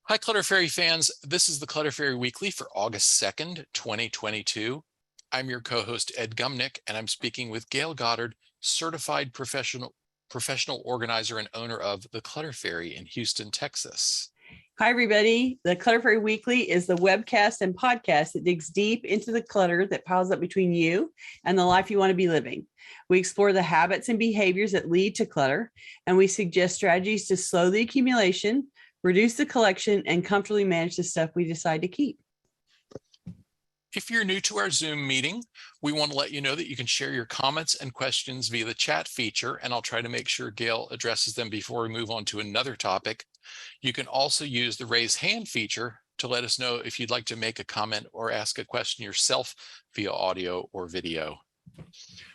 Hi, Clutter Fairy fans. This is the Clutter Fairy Weekly for August 2nd, 2022. I'm your co-host, Ed Gumnick, and I'm speaking with Gayle Goddard, certified professional organizer and owner of the Clutter Fairy in Houston, Texas. Hi, everybody. The Clutter Fairy Weekly is the webcast and podcast that digs deep into the clutter that piles up between you and the life you want to be living. We explore the habits and behaviors that lead to clutter, and we suggest strategies to slow the accumulation, reduce the collection, and comfortably manage the stuff we decide to keep. If you're new to our Zoom meeting, we want to let you know that you can share your comments and questions via the chat feature, and I'll try to make sure Gayle addresses them before we move on to another topic. You can also use the raise hand feature to let us know if you'd like to make a comment or ask a question yourself via audio or video.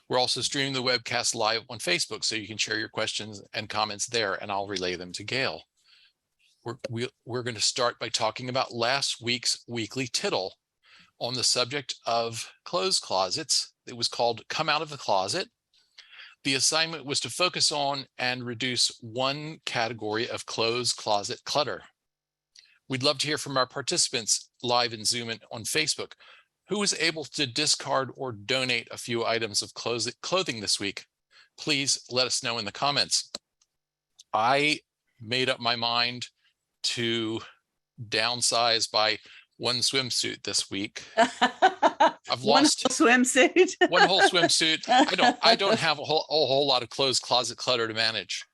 We're also streaming the webcast live on Facebook, so you can share your questions and comments there, and I'll relay them to Gayle. We're going to start by talking about last week's weekly Tittle on the subject of clothes closets. It was called Come Out of the Closet. The assignment was to focus on and reduce one category of clothes closet clutter. We'd love to hear from our participants live in Zoom and on Facebook. Who was able to discard or donate a few items of clothing this week? Please let us know in the comments. I made up my mind to downsize by one swimsuit this week. I've lost one swimsuit. One whole swimsuit. I don't have a whole lot of clothes closet clutter to manage.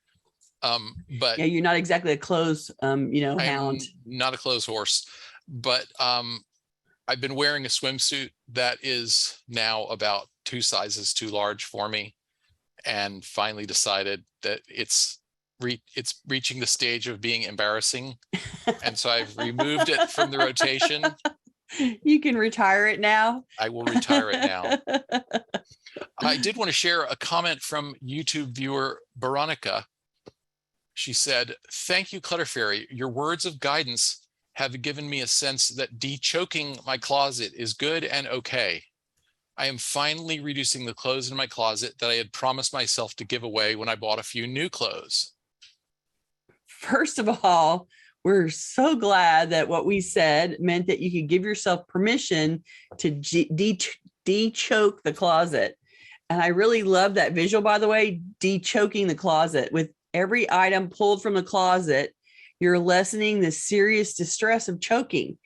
But yeah, you're not exactly a clothes hound. Not a clothes horse. But I've been wearing a swimsuit that is now about 2 sizes too large for me, and finally decided that it's reaching the stage of being embarrassing. And so I've removed it from the rotation. You can retire it now. I will retire it now. I did want to share a comment from YouTube viewer Veronica. She said, "Thank you, Clutter Fairy. Your words of guidance have given me a sense that de-choking my closet is good and okay. I am finally reducing the clothes in my closet that I had promised myself to give away when I bought a few new clothes." First of all, we're so glad that what we said meant that you could give yourself permission to de-choke the closet. And I really love that visual, by the way, de-choking the closet. With every item pulled from the closet, you're lessening the serious distress of choking.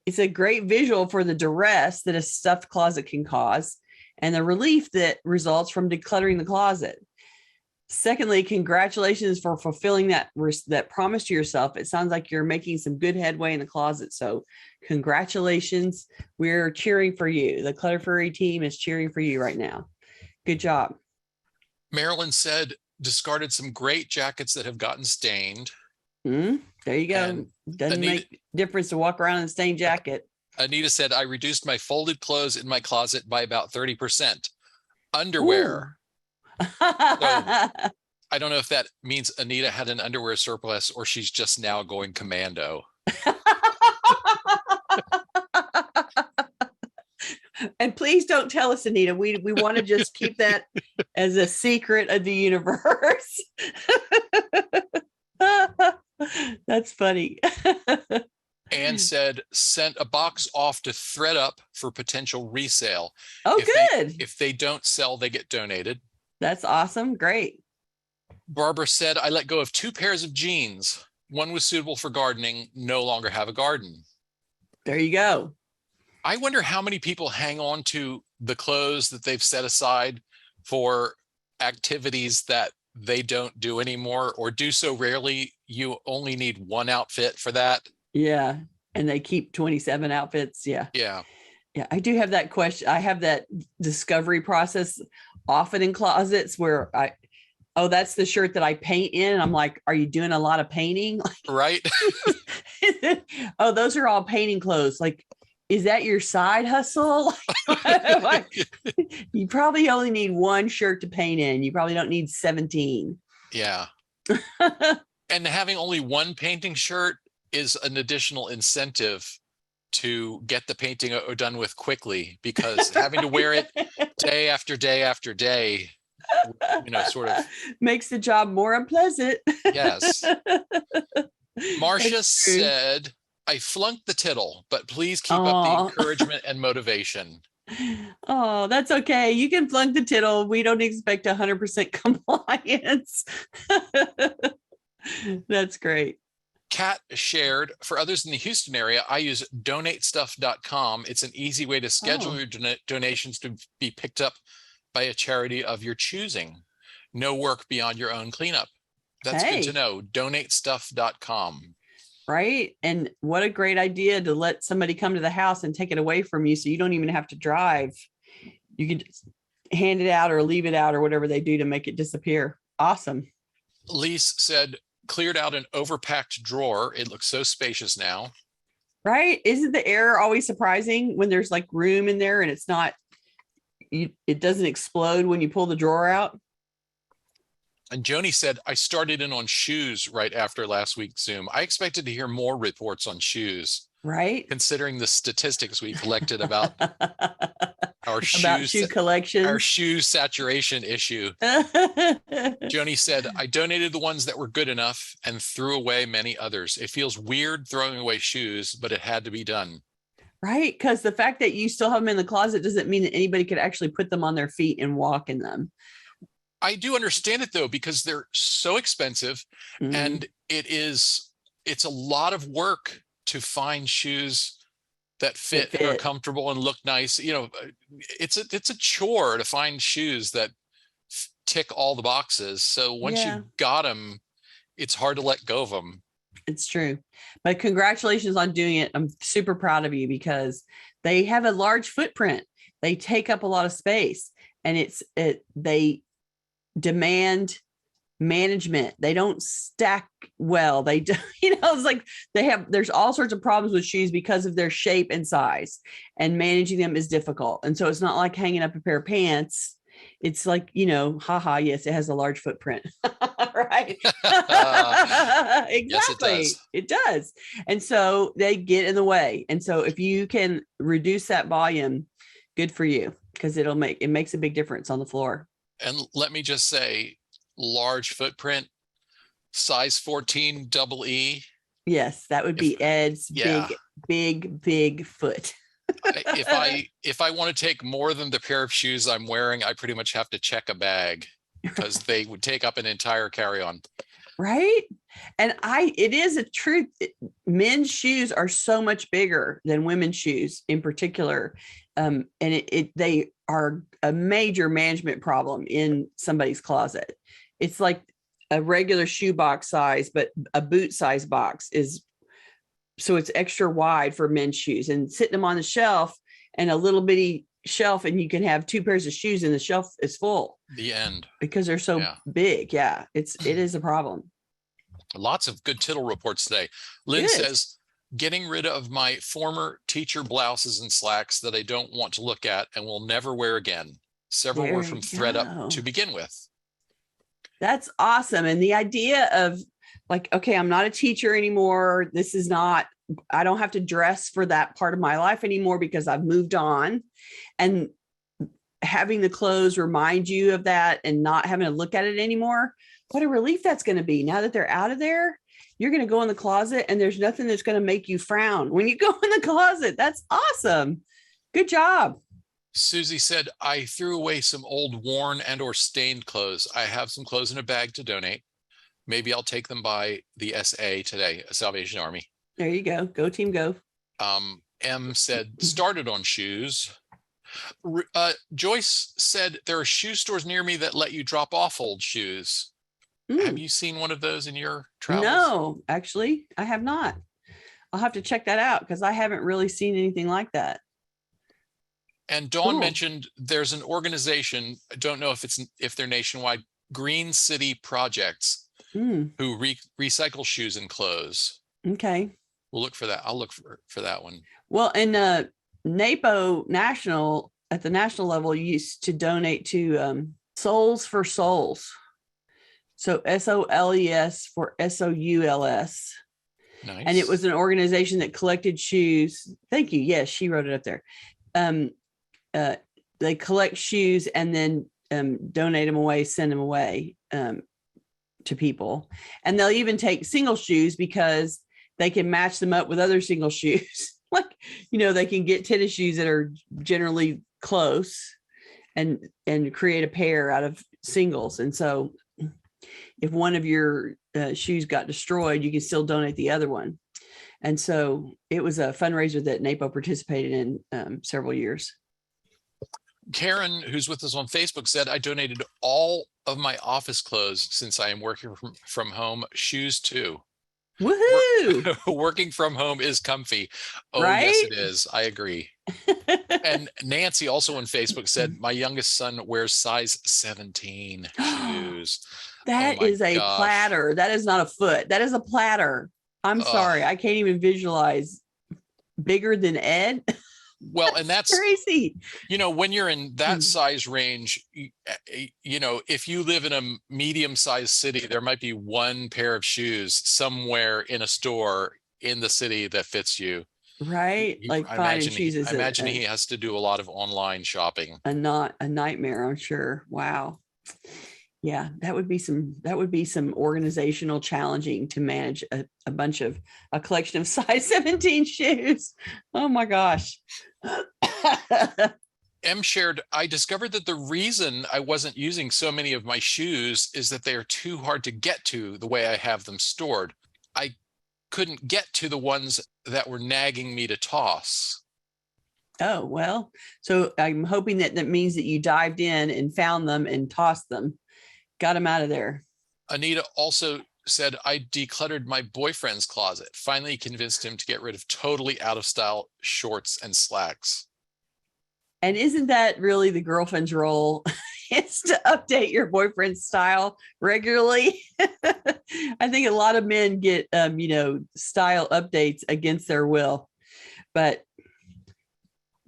It's a great visual for the duress that a stuffed closet can cause and the relief that results from decluttering the closet. Secondly, congratulations for fulfilling that promise to yourself. It sounds like you're making some good headway in the closet. So congratulations. We're cheering for you. The Clutter Fairy team is cheering for you right now. Good job. Marilyn said, discarded some great jackets that have gotten stained. There you go. And doesn't make difference to walk around in a stained jacket. Anita said, I reduced my folded clothes in my closet by about 30%. Underwear. Ooh. So I don't know if that means Anita had an underwear surplus or she's just now going commando. And please don't tell us, Anita. We want to just keep that as a secret of the universe. That's funny. Anne said, sent a box off to ThredUp for potential resale. Oh, good. If they don't sell, they get donated. That's awesome. Great. Barbara said, I let go of 2 pairs of jeans. One was suitable for gardening, no longer have a garden. There you go. I wonder how many people hang on to the clothes that they've set aside for activities that they don't do anymore or do so rarely. You only need one outfit for that. Yeah. And they keep 27 outfits. Yeah. Yeah. Yeah. I do have that question. I have that discovery process often in closets where that's the shirt that I paint in. And I'm like, are you doing a lot of painting? Right. Oh, those are all painting clothes. Like, is that your side hustle? You probably only need one shirt to paint in. You probably don't need 17. Yeah. And having only one painting shirt is an additional incentive to get the painting done with quickly, because having to wear it day after day after day, sort of makes the job more unpleasant. Yes. Marcia That's true. said, I flunked the tittle, but please keep up the Oh, encouragement and motivation. oh, that's okay. You can flunk the tittle. We don't expect 100% compliance. That's great. Kat shared, for others in the Houston area, I use donatestuff.com. It's an easy way to schedule Oh, your donations to be picked up by a charity of your choosing. No work beyond your own cleanup. That's good to hey, know. Donatestuff.com. right? And what a great idea to let somebody come to the house and take it away from you so you don't even have to drive. You can just hand it out or leave it out or whatever they do to make it disappear. Awesome. Lise said, cleared out an overpacked drawer. It looks so spacious now. Right? Isn't the air always surprising when there's like room in there and it's not, it doesn't explode when you pull the drawer out? And Joni said, I started in on shoes right after last week's Zoom. I expected to hear more reports on shoes, Right? considering the statistics we collected about our About shoes, shoe our collections. shoe saturation issue. Joni said, I donated the ones that were good enough and threw away many others. It feels weird throwing away shoes, but it had to be done. Right? Because the fact that you still have them in the closet doesn't mean that anybody could actually put them on their feet and walk in them. I do understand it though, because they're so expensive Mm, and it's a lot of work to find shoes that that fit and are fit. comfortable and look nice. It's a chore to find shoes that tick all the boxes. So once Yeah, you've got them, it's hard to let go of them. it's true. But congratulations on doing it. I'm super proud of you because they have a large footprint. They take up a lot of space and they demand management. They don't stack well. They do, it's like there's all sorts of problems with shoes because of their shape and size, and managing them is difficult. And so it's not like hanging up a pair of pants. It's like, haha, yes, it has a large footprint. Right. Yes, it Exactly. does. It does. And so they get in the way. And so if you can reduce that volume, good for you, because it makes a big difference on the floor. And let me just say, large footprint, size 14 double E. Yes, that would If be Ed's yeah, big foot. if I want to take more than the pair of shoes I'm wearing, I pretty much have to check a bag because they would take up an entire carry-on. Right. And it is a truth. Men's shoes are so much bigger than women's shoes in particular. And they are a major management problem in somebody's closet. It's like a regular shoe box size, but a boot size box so it's extra wide for men's shoes, and sitting them on the shelf and a little bitty shelf, and you can have two pairs of shoes and the shelf is full The end. because they're so Yeah. big. Yeah, it is a problem. Lots of good Tittle reports today. Lynn Good. says, getting rid of my former teacher blouses and slacks that I don't want to look at and will never wear again. Several There were you from ThreadUp go. to begin with. That's awesome. And the idea of like, okay, I'm not a teacher anymore. I don't have to dress for that part of my life anymore because I've moved on. And having the clothes remind you of that and not having to look at it anymore. What a relief that's going to be. Now that they're out of there, you're going to go in the closet and there's nothing that's going to make you frown when you go in the closet. That's awesome. Good job. Susie said, I threw away some old worn and or stained clothes. I have some clothes in a bag to donate. Maybe I'll take them by the SA today, Salvation Army. There you go. Go team, go. M said, started on shoes. Joyce said, there are shoe stores near me that let you drop off old shoes. Have you seen one of those in your travels? No, actually, I have not. I'll have to check that out because I haven't really seen anything like that. And Dawn mentioned there's an organization, I don't know if they're nationwide, Green City Projects, who recycle shoes and clothes. Okay. We'll look for that. I'll look for that one. Well, and NAPO National, at the national level, used to donate to Souls for Souls. So SOLES for SOULS. Nice. And it was an organization that collected shoes. Thank you. Yes, she wrote it up there. They collect shoes and then donate them away, send them away to to people. And they'll even take single shoes because they can match them up with other single shoes. Like, they can get tennis shoes that are generally close and create a pair out of singles. And so if one of your shoes got destroyed, you can still donate the other one. And so it was a fundraiser that NAPO participated in several years. Karen, who's with us on Facebook, said, I donated all of my office clothes since I am working from home, shoes too. Woohoo! Working from home is comfy. Oh, right? Yes, it is. I agree. And Nancy also on Facebook said, my youngest son wears size 17 shoes. That is a platter. That is not a foot. That is a platter. I'm sorry. I can't even visualize bigger than Ed. Well, and that's crazy. When you're in that size range, if you live in a medium-sized city, there might be one pair of shoes somewhere in a store in the city that fits you. Right. Like finding shoes is I imagine he has to do a lot of online shopping. Not a nightmare, I'm sure. Wow. Yeah, that would be some organizational challenging to manage a collection of size 17 shoes. Oh my gosh. M shared, I discovered that the reason I wasn't using so many of my shoes is that they are too hard to get to the way I have them stored. I couldn't get to the ones that were nagging me to toss. Oh, well, so I'm hoping that means that you dived in and found them and tossed them, got them out of there. Anita also said, I decluttered my boyfriend's closet, finally convinced him to get rid of totally out of style shorts and slacks. And isn't that really the girlfriend's role? It's to update your boyfriend's style regularly. I think a lot of men get, style updates against their will, but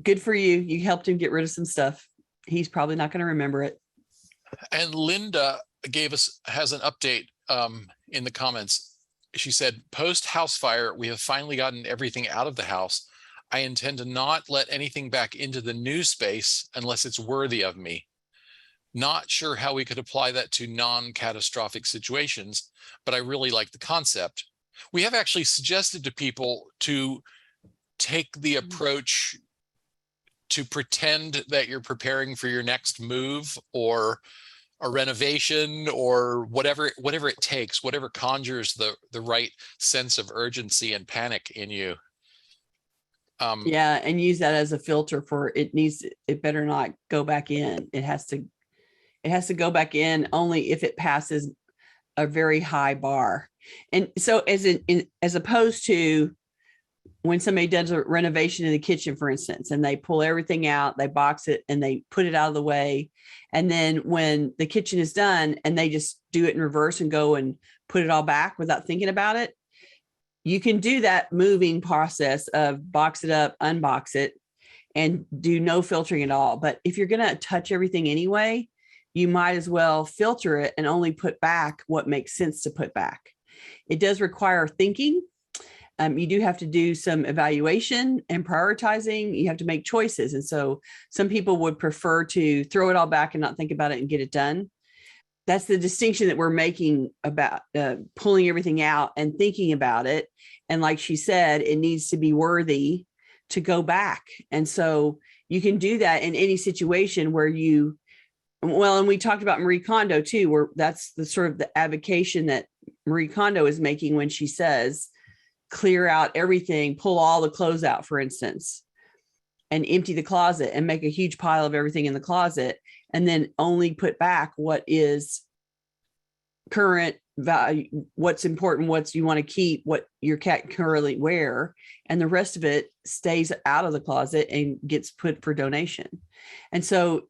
good for you. You helped him get rid of some stuff. He's probably not going to remember it. And Linda has an update in the comments. She said, post house fire, we have finally gotten everything out of the house. I intend to not let anything back into the new space unless it's worthy of me. Not sure how we could apply that to non-catastrophic situations, but I really like the concept. We have actually suggested to people to take the approach to pretend that you're preparing for your next move or a renovation or whatever it takes, whatever conjures the right sense of urgency and panic in you. Yeah, and use that as a filter for it better not go back in. It has to go back in only if it passes a very high bar. And so as opposed to when somebody does a renovation in the kitchen, for instance, and they pull everything out, they box it and they put it out of the way. And then when the kitchen is done and they just do it in reverse and go and put it all back without thinking about it, you can do that moving process of box it up, unbox it, and do no filtering at all. But if you're going to touch everything anyway, you might as well filter it and only put back what makes sense to put back. It does require thinking. You do have to do some evaluation and prioritizing. You have to make choices. And so some people would prefer to throw it all back and not think about it and get it done. That's the distinction that we're making about pulling everything out and thinking about it. And like she said, it needs to be worthy to go back. And so you can do that in any situation where and we talked about Marie Kondo too, where that's the sort of the avocation that Marie Kondo is making when she says, clear out everything, pull all the clothes out, for instance, and empty the closet and make a huge pile of everything in the closet. And then only put back what is current value, what's important, what you want to keep, what your cat currently wear, and the rest of it stays out of the closet and gets put for donation. And so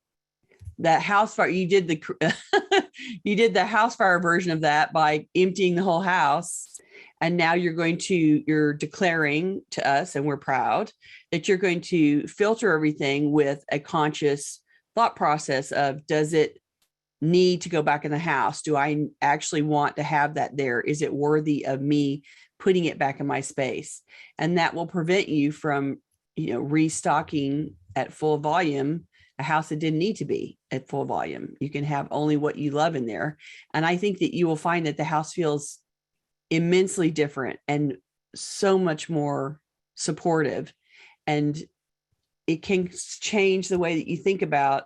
that house fire, you did the house fire version of that by emptying the whole house. And now you're declaring to us, and we're proud that you're going to filter everything with a conscious thought process of, does it need to go back in the house? Do I actually want to have that there? Is it worthy of me putting it back in my space? And that will prevent you from, restocking at full volume a house that didn't need to be. at full volume. You can have only what you love in there. And I think that you will find that the house feels immensely different and so much more supportive. And it can change the way that you think about,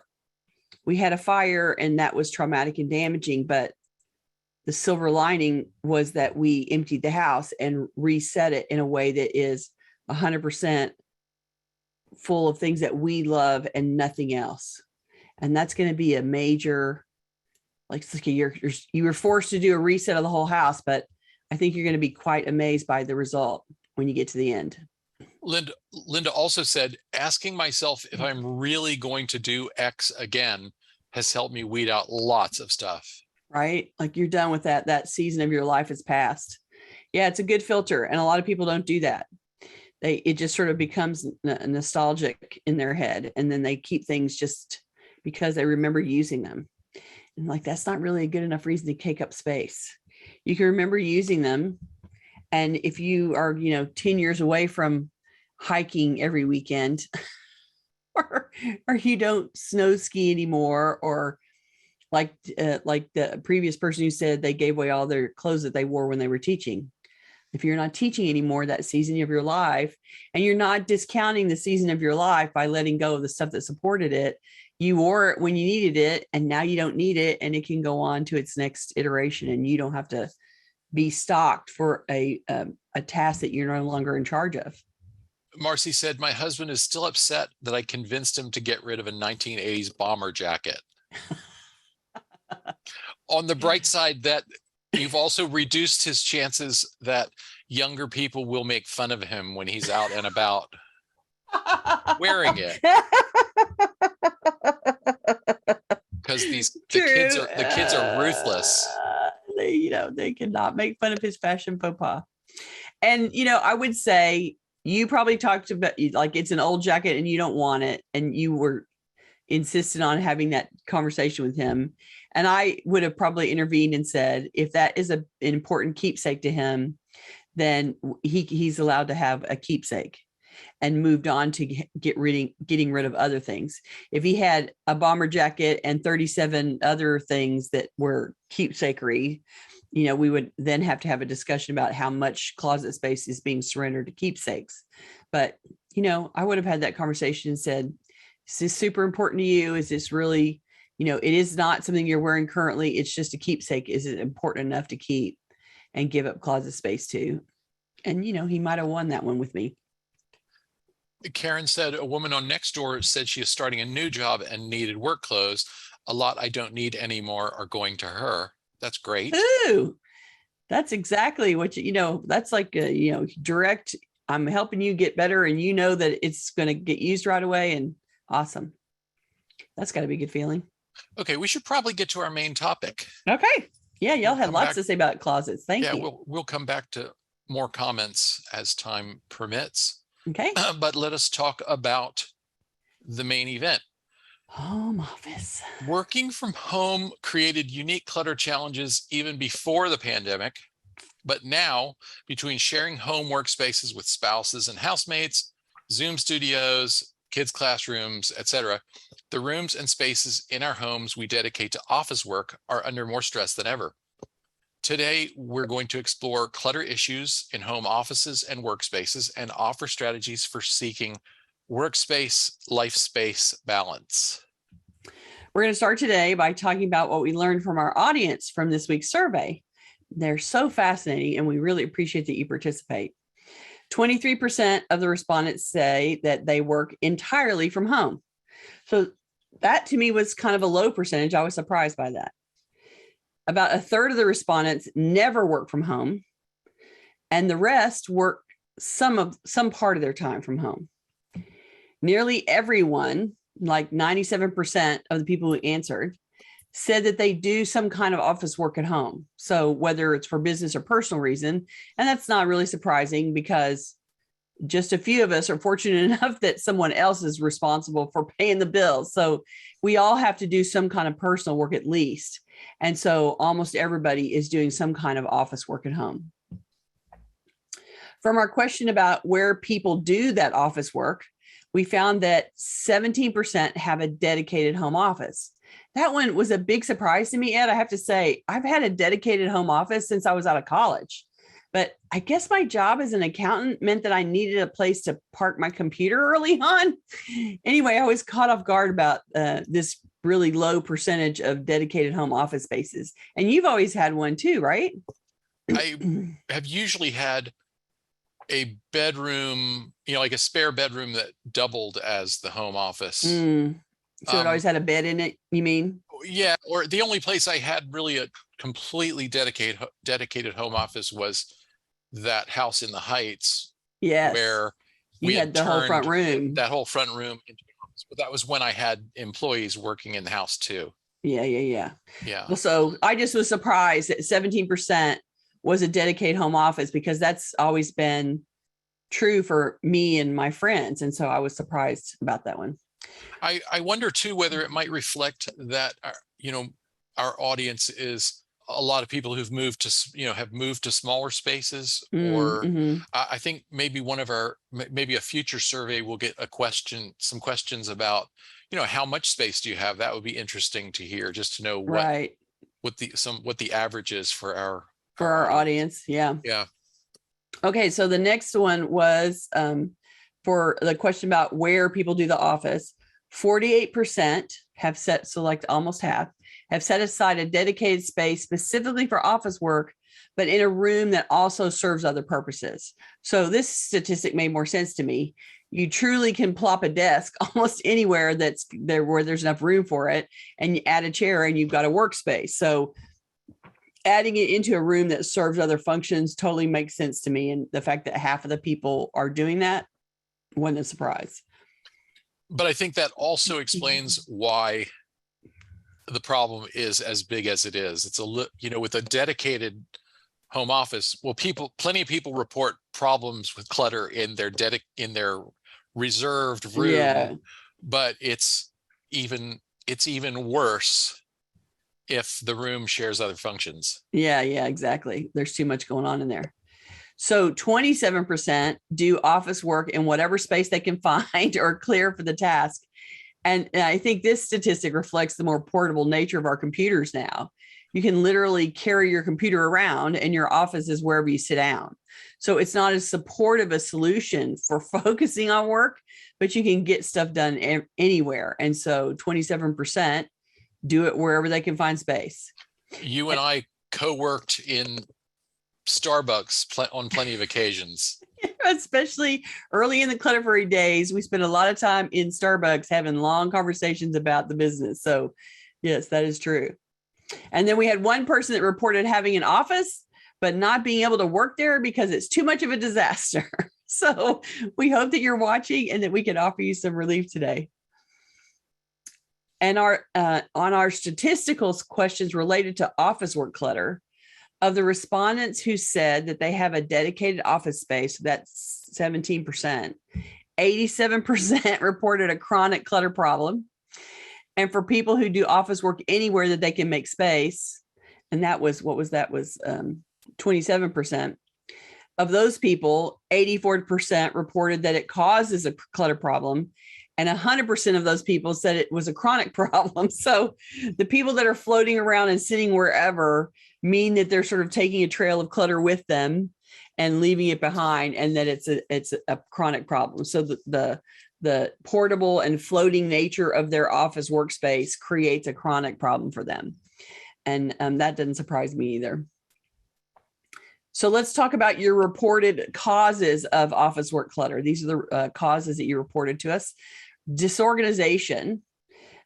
we had a fire and that was traumatic and damaging, but the silver lining was that we emptied the house and reset it in a way that is 100% full of things that we love and nothing else. And that's going to be a major, like you were forced to do a reset of the whole house, but I think you're going to be quite amazed by the result when you get to the end. Linda also said, asking myself if I'm really going to do X again has helped me weed out lots of stuff. Right? Like you're done with that season of your life has passed. Yeah, it's a good filter. And a lot of people don't do that. It just sort of becomes nostalgic in their head. And then they keep things just because they remember using them. And like, that's not really a good enough reason to take up space. You can remember using them. And if you are, 10 years away from hiking every weekend, or you don't snow ski anymore, or like the previous person who said they gave away all their clothes that they wore when they were teaching. If you're not teaching anymore that season of your life, and you're not discounting the season of your life by letting go of the stuff that supported it, you wore it when you needed it, and now you don't need it, and it can go on to its next iteration, and you don't have to be stocked for a task that you're no longer in charge of. Marcy said, my husband is still upset that I convinced him to get rid of a 1980s bomber jacket. On the bright side, that you've also reduced his chances that younger people will make fun of him when he's out and about wearing it. Because the kids are ruthless. They cannot make fun of his fashion faux pas. And I would say you probably talked about, like, it's an old jacket and you don't want it, and you were insistent on having that conversation with him. And I would have probably intervened and said, if that is an important keepsake to him, then he's allowed to have a keepsake, and moved on to getting rid of other things. If he had a bomber jacket and 37 other things that were keepsakery, we would then have to have a discussion about how much closet space is being surrendered to keepsakes. But, I would have had that conversation and said, is this super important to you? Is this really, it is not something you're wearing currently. It's just a keepsake. Is it important enough to keep and give up closet space to? And, he might have won that one with me. Karen said, a woman on Nextdoor said she is starting a new job and needed work clothes. A lot I don't need anymore are going to her. That's great. Ooh, that's exactly what that's like, direct. I'm helping you get better, and that it's going to get used right away, and awesome. That's got to be a good feeling. Okay, we should probably get to our main topic. Okay. Yeah, y'all had lots to say about closets. Thank you. Yeah, we'll come back to more comments as time permits. Okay. But let us talk about the main event. Home office. Working from home created unique clutter challenges even before the pandemic. But now, between sharing home workspaces with spouses and housemates, Zoom studios, kids' classrooms, etc., the rooms and spaces in our homes we dedicate to office work are under more stress than ever. Today, we're going to explore clutter issues in home offices and workspaces and offer strategies for seeking workspace, life space balance. We're going to start today by talking about what we learned from our audience from this week's survey. They're so fascinating, and we really appreciate that you participate. 23% of the respondents say that they work entirely from home. So that to me was kind of a low percentage. I was surprised by that. About a third of the respondents never work from home, and the rest work some part of their time from home. Nearly everyone, like 97% of the people who answered, said that they do some kind of office work at home. So whether it's for business or personal reason, and that's not really surprising because just a few of us are fortunate enough that someone else is responsible for paying the bills. So we all have to do some kind of personal work at least. And so almost everybody is doing some kind of office work at home. From our question about where people do that office work, we found that 17% have a dedicated home office. that one was a big surprise to me, Ed. I have to say, I've had a dedicated home office since I was out of college, but I guess my job as an accountant meant that I needed a place to park my computer early on. Anyway, I was caught off guard about this really low percentage of dedicated home office spaces. And you've always had one too, right? I have usually had a bedroom, like a spare bedroom that doubled as the home office. So it always had a bed in it, you mean? Yeah, or the only place I had really a completely dedicated home office was that house in the Heights. Yes. Where you we had the whole front room. That whole front room into the office. But that was when I had employees working in the house too. Yeah. Yeah. Well, so I just was surprised that 17% was a dedicated home office, because that's always been true for me and my friends. And so I was surprised about that one. I wonder too whether it might reflect that our audience is a lot of people who've moved to have moved to smaller spaces, or I think maybe maybe a future survey will get some questions about how much space do you have. That would be interesting to hear, just to know what the average is for our audience. Yeah. Okay, so the next one was for the question about where people do the office. 48% have almost half have set aside a dedicated space specifically for office work, but in a room that also serves other purposes. So this statistic made more sense to me. You truly can plop a desk almost anywhere that's there where there's enough room for it, and you add a chair and you've got a workspace. So adding it into a room that serves other functions totally makes sense to me. And the fact that half of the people are doing that wasn't a surprise. But I think that also explains why the problem is as big as it is. It's with a dedicated home office. Well, plenty of people report problems with clutter in their reserved room. Yeah. But it's even worse if the room shares other functions. Yeah, exactly. There's too much going on in there. So 27% do office work in whatever space they can find or clear for the task. And I think this statistic reflects the more portable nature of our computers now. You can literally carry your computer around, and your office is wherever you sit down. So it's not as supportive a solution for focusing on work, but you can get stuff done anywhere. And so 27% do it wherever they can find space. You and I co-worked in Starbucks on plenty of occasions. Especially early in the Clutter Fairy days, we spent a lot of time in Starbucks having long conversations about the business. So yes, that is true. And then we had one person that reported having an office, but not being able to work there because it's too much of a disaster. So we hope that you're watching and that we can offer you some relief today. And on our statistical questions related to office work clutter, of the respondents who said that they have a dedicated office space, that's 17%, 87% reported a chronic clutter problem. And for people who do office work anywhere that they can make space, and that was 27%. Of those people, 84% reported that it causes a clutter problem. And 100% of those people said it was a chronic problem. So the people that are floating around and sitting wherever mean that they're sort of taking a trail of clutter with them and leaving it behind, and that it's a chronic problem. So the portable and floating nature of their office workspace creates a chronic problem for them. And that doesn't surprise me either. So let's talk about your reported causes of office work clutter. These are the causes that you reported to us. Disorganization,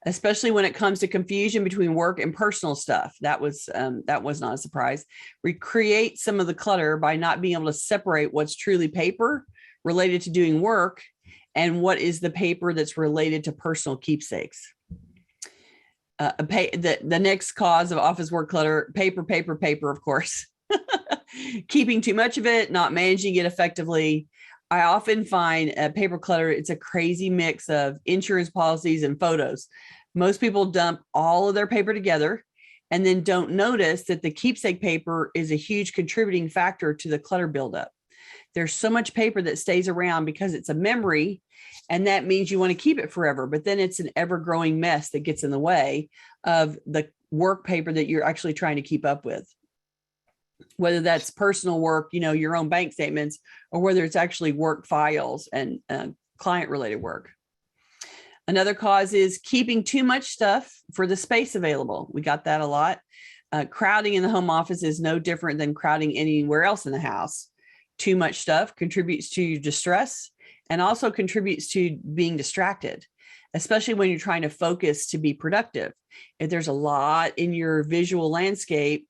especially when it comes to confusion between work and personal stuff. That was not a surprise. We create some of the clutter by not being able to separate what's truly paper related to doing work and what is the paper that's related to personal keepsakes. The next cause of office work clutter, paper, of course. Keeping too much of it, not managing it effectively. I often find paper clutter, it's a crazy mix of insurance policies and photos. Most people dump all of their paper together and then don't notice that the keepsake paper is a huge contributing factor to the clutter buildup. There's so much paper that stays around because it's a memory, and that means you want to keep it forever, but then it's an ever-growing mess that gets in the way of the work paper that you're actually trying to keep up with. Whether that's personal work, your own bank statements, or whether it's actually work files and client-related work. Another cause is keeping too much stuff for the space available. We got that a lot. Crowding in the home office is no different than crowding anywhere else in the house. Too much stuff contributes to distress and also contributes to being distracted, especially when you're trying to focus to be productive. If there's a lot in your visual landscape,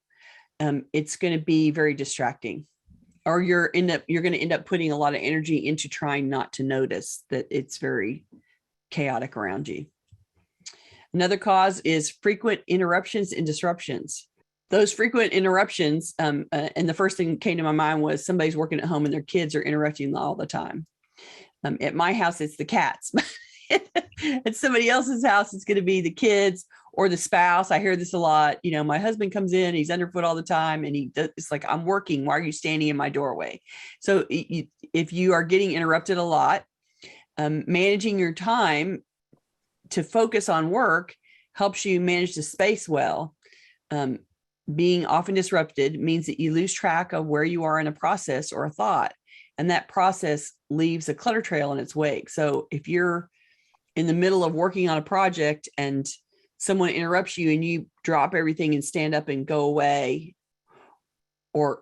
it's going to be very distracting, or you're going to end up putting a lot of energy into trying not to notice that it's very chaotic around you. Another cause is frequent interruptions and disruptions. Those frequent interruptions, and the first thing that came to my mind was somebody's working at home and their kids are interrupting all the time. At my house, it's the cats. At somebody else's house, it's going to be the kids or the spouse. I hear this a lot. My husband comes in, he's underfoot all the time, and it's like, I'm working. Why are you standing in my doorway? So if you are getting interrupted a lot, managing your time to focus on work helps you manage the space well. Being often disrupted means that you lose track of where you are in a process or a thought, and that process leaves a clutter trail in its wake. So if you're in the middle of working on a project and someone interrupts you and you drop everything and stand up and go away, or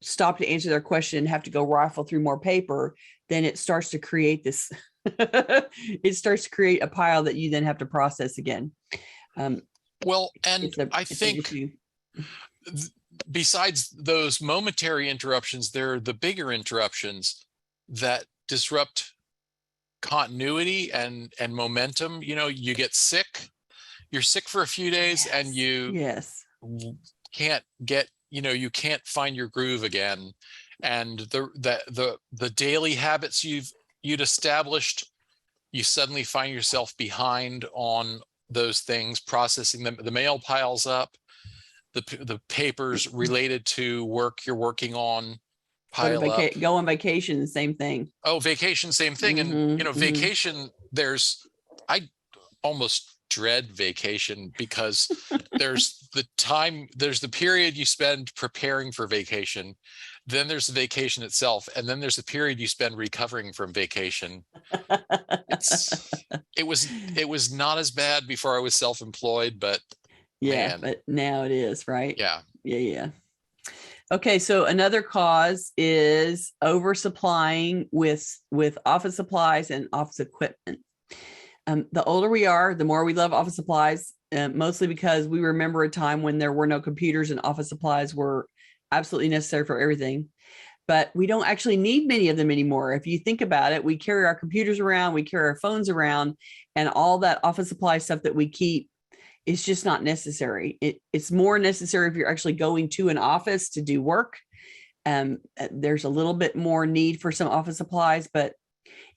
stop to answer their question and have to go rifle through more paper, then it starts to create this, it starts to create a pile that you then have to process again. Well, and I think besides those momentary interruptions, there are the bigger interruptions that disrupt continuity and momentum. You get sick, you're sick for a few days, and you can't get, you can't find your groove again. And the daily habits you'd established, you suddenly find yourself behind on those things, processing them. The mail piles up, the papers related to work you're working on pile up. Go on vacation, same thing. Oh, vacation, same thing. And vacation, I almost dread vacation, because there's the period you spend preparing for vacation, then there's the vacation itself, and then there's the period you spend recovering from vacation. It was not as bad before I was self-employed, but but now it is, right? Yeah. Okay, so another cause is oversupplying with office supplies and office equipment. The older we are, the more we love office supplies, mostly because we remember a time when there were no computers and office supplies were absolutely necessary for everything. But we don't actually need many of them anymore. If you think about it, we carry our computers around, we carry our phones around, and all that office supply stuff that we keep is just not necessary. It's more necessary if you're actually going to an office to do work. There's a little bit more need for some office supplies, but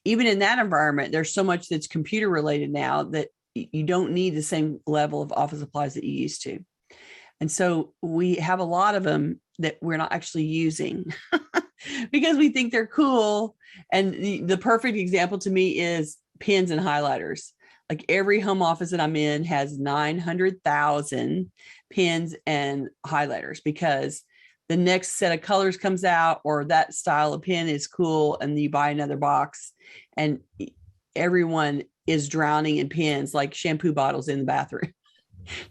even in that environment, there's so much that's computer related now that you don't need the same level of office supplies that you used to. And so we have a lot of them that we're not actually using because we think they're cool. And the perfect example to me is pens and highlighters. Like every home office that I'm in has 900,000 pens and highlighters, because the next set of colors comes out, or that style of pen is cool, and you buy another box, and everyone is drowning in pens like shampoo bottles in the bathroom.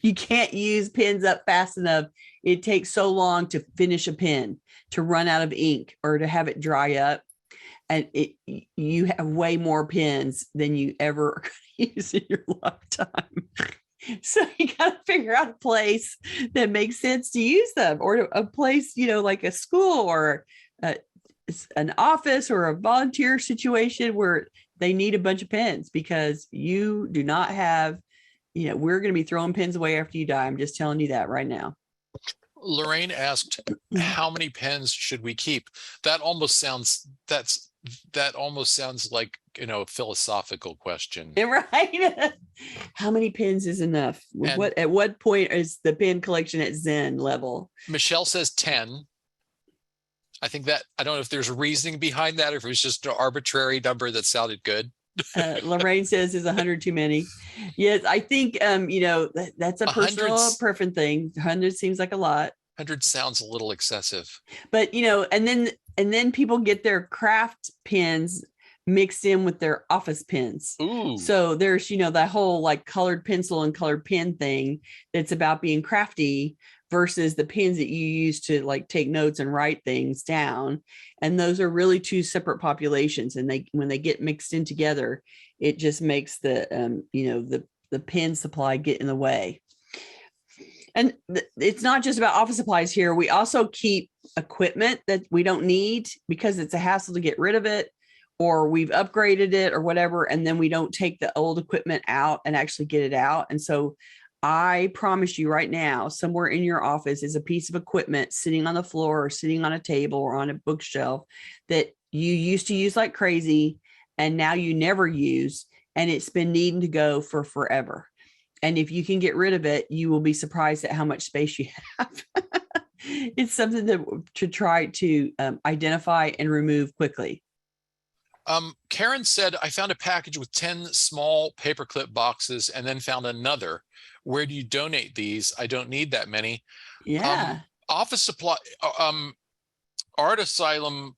You can't use pens up fast enough. It takes so long to finish a pen, to run out of ink, or to have it dry up. And you have way more pens than you ever use in your lifetime. So you got to figure out a place that makes sense to use them, or a place, like a school or an office or a volunteer situation where they need a bunch of pens, because you do not have, we're going to be throwing pens away after you die. I'm just telling you that right now. Lorraine asked, how many pens should we keep? That almost sounds like, a philosophical question. Right. How many pens is enough? At what point is the pen collection at Zen level? Michelle says 10. I think that, I don't know if there's a reasoning behind that or if it was just an arbitrary number that sounded good. Lorraine says is 100 too many. Yes, I think that's a personal preference thing. 100 seems like a lot. 100 sounds a little excessive. But and then people get their craft pens mixed in with their office pens. Ooh. So there's that whole like colored pencil and colored pen thing that's about being crafty versus the pens that you use to like take notes and write things down. And those are really two separate populations. And when they get mixed in together, it just makes the pen supply get in the way. And it's not just about office supplies here. We also keep equipment that we don't need because it's a hassle to get rid of it, or we've upgraded it or whatever. And then we don't take the old equipment out and actually get it out. And so I promise you right now, somewhere in your office is a piece of equipment sitting on the floor or sitting on a table or on a bookshelf that you used to use like crazy and now you never use, and it's been needing to go for forever. And if you can get rid of it, you will be surprised at how much space you have. It's something to try to identify and remove quickly. Karen said, I found a package with 10 small paperclip boxes and then found another. Where do you donate these? I don't need that many. Yeah. Office supply, Art Asylum,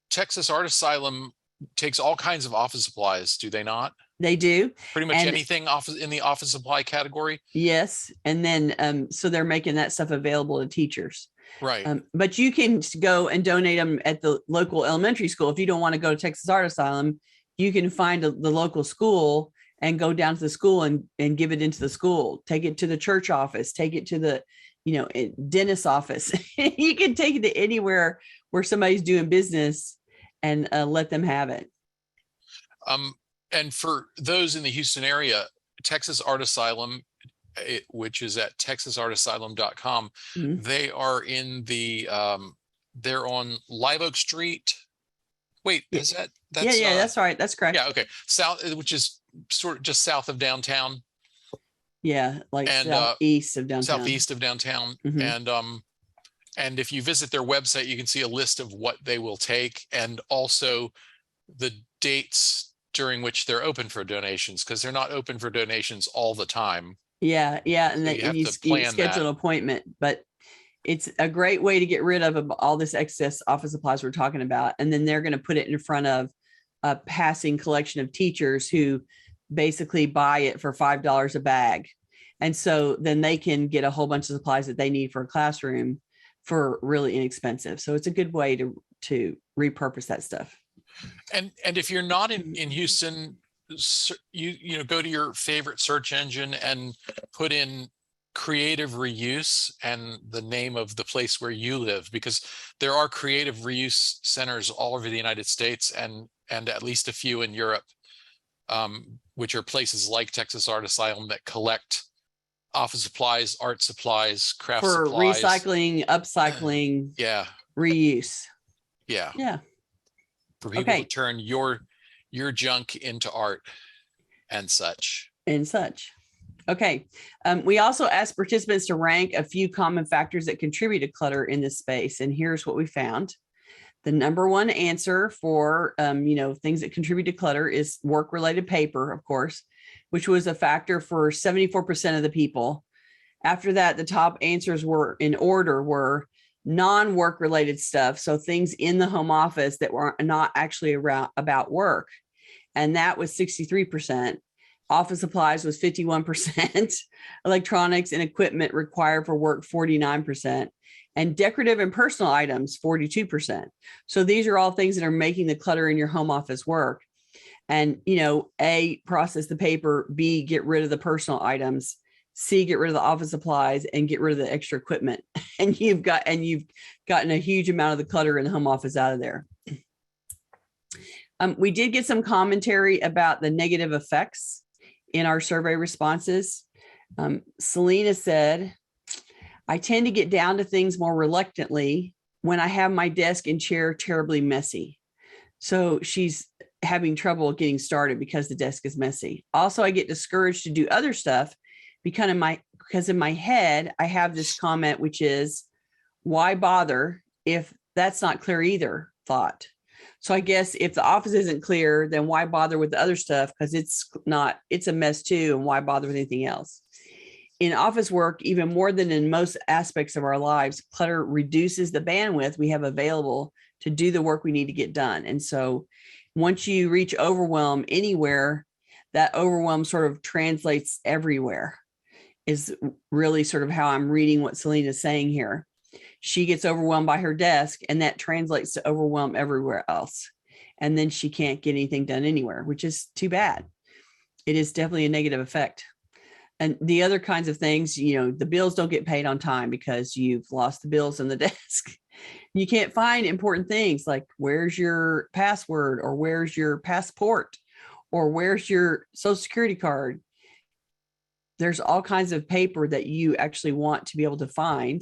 Texas Art Asylum takes all kinds of office supplies, do they not? They do. Pretty much anything in the office supply category. Yes. And then, so they're making that stuff available to teachers. Right. But you can go and donate them at the local elementary school. If you don't want to go to Texas Art Asylum, you can find the local school and go down to the school and give it into the school. Take it to the church office, take it to the, dentist office. You can take it to anywhere where somebody's doing business and let them have it. And for those in the Houston area, Texas Art Asylum, which is at texasartasylum.com, they are in the they're on Live Oak Street. Wait, is that's that's right, that's correct. Yeah, okay. South, which is sort of just south of downtown. Yeah, like southeast of downtown. Southeast of downtown. And if you visit their website, you can see a list of what they will take and also the dates during which they're open for donations, because they're not open for donations all the time. Yeah. And then you schedule an appointment, but it's a great way to get rid of all this excess office supplies we're talking about. And then they're going to put it in front of a passing collection of teachers who basically buy it for $5 a bag. And so then they can get a whole bunch of supplies that they need for a classroom for really inexpensive. So it's a good way to repurpose that stuff. And if you're not in Houston, you go to your favorite search engine and put in creative reuse and the name of the place where you live, because there are creative reuse centers all over the United States and at least a few in Europe, which are places like Texas Art Asylum that collect office supplies, art supplies, craft for supplies, recycling, upcycling, reuse. Yeah. For people to turn your junk into art and such. Okay. We also asked participants to rank a few common factors that contribute to clutter in this space. And here's what we found. The number one answer for, things that contribute to clutter is work-related paper, of course, which was a factor for 74% of the people. After that, the top answers were non-work related stuff. So things in the home office that were not actually about work. And that was 63%. Office supplies was 51%. Electronics and equipment required for work, 49%. And decorative and personal items, 42%. So these are all things that are making the clutter in your home office work. And, A, process the paper, B, get rid of the personal items, C, get rid of the office supplies, and get rid of the extra equipment. And you've gotten a huge amount of the clutter in the home office out of there. We did get some commentary about the negative effects in our survey responses. Selena said, I tend to get down to things more reluctantly when I have my desk and chair terribly messy. So she's having trouble getting started because the desk is messy. Also, I get discouraged to do other stuff because in my head, I have this comment, which is, why bother if that's not clear either thought. So I guess if the office isn't clear, then why bother with the other stuff? Because it's a mess too. And why bother with anything else? In office work, even more than in most aspects of our lives, clutter reduces the bandwidth we have available to do the work we need to get done. And so once you reach overwhelm anywhere, that overwhelm sort of translates everywhere, is really sort of how I'm reading what Selena's saying here. She gets overwhelmed by her desk, and that translates to overwhelm everywhere else. And then she can't get anything done anywhere, which is too bad. It is definitely a negative effect. And the other kinds of things, the bills don't get paid on time because you've lost the bills in the desk. You can't find important things like where's your password, or where's your passport, or where's your social security card. There's all kinds of paper that you actually want to be able to find.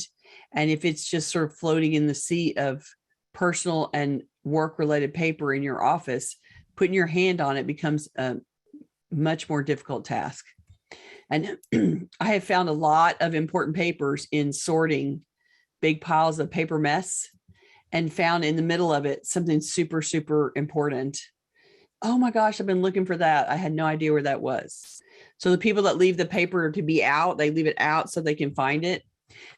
And if it's just sort of floating in the sea of personal and work-related paper in your office, putting your hand on it becomes a much more difficult task. And I have found a lot of important papers in sorting big piles of paper mess, and found in the middle of it something super, super important. Oh my gosh, I've been looking for that. I had no idea where that was. So the people that leave the paper to be out, they leave it out so they can find it.